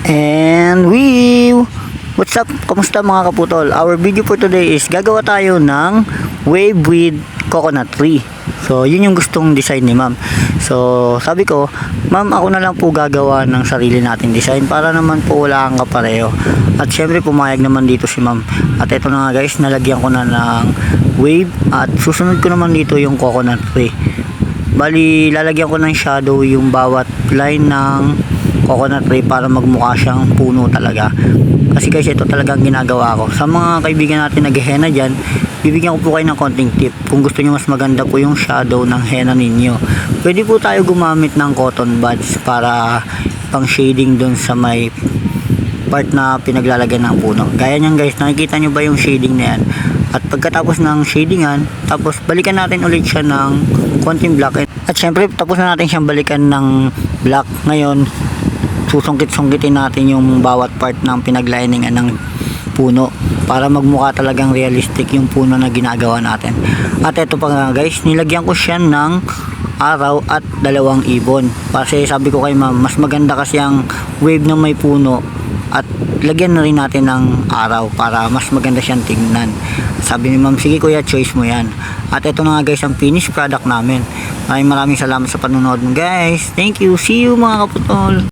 And what's up? Kamusta mga kaputol? Our video for today is gagawa tayo ng wave with coconut tree. So yun yung gustong design ni ma'am. So sabi ko, ma'am, ako na lang po gagawa ng sarili nating design para naman po wala kang kapareho. At syempre pumayag naman dito si ma'am. At ito na nga guys, nalagyan ko na ng wave at susunod ko naman dito yung coconut tree. Bali, lalagyan ko ng shadow yung bawat line ng coconut tree para magmukha siyang puno talaga. Kasi guys, ito talagang ginagawa ko. Sa mga kaibigan natin nag-henna dyan, bibigyan ko po kayo ng konting tip. Kung gusto nyo mas maganda po yung shadow ng henna ninyo, pwede po tayo gumamit ng cotton buds para pang shading dun sa may part na pinaglalagyan ng puno. Gaya nyan guys, nakikita nyo ba yung shading na yan? At pagkatapos ng shadingan, tapos balikan natin ulit siya ng konting black. At syempre, tapos na natin siyang balikan ng black. Ngayon, susungkit-sungkitin natin yung bawat part ng pinagliningan ng puno para magmukha talagang realistic yung puno na ginagawa natin. At ito pa nga guys, nilagyan ko siya ng araw at dalawang ibon. Kasi sabi ko kay ma'am, mas maganda kasi ang wave ng may puno at lagyan na rin natin ng araw para mas maganda siyang tingnan. Sabi ni ma'am, sige kuya, choice mo yan. At ito na nga guys ang finished product namin. Maraming salamat sa panonood mo guys. Thank you. See you mga kaputol.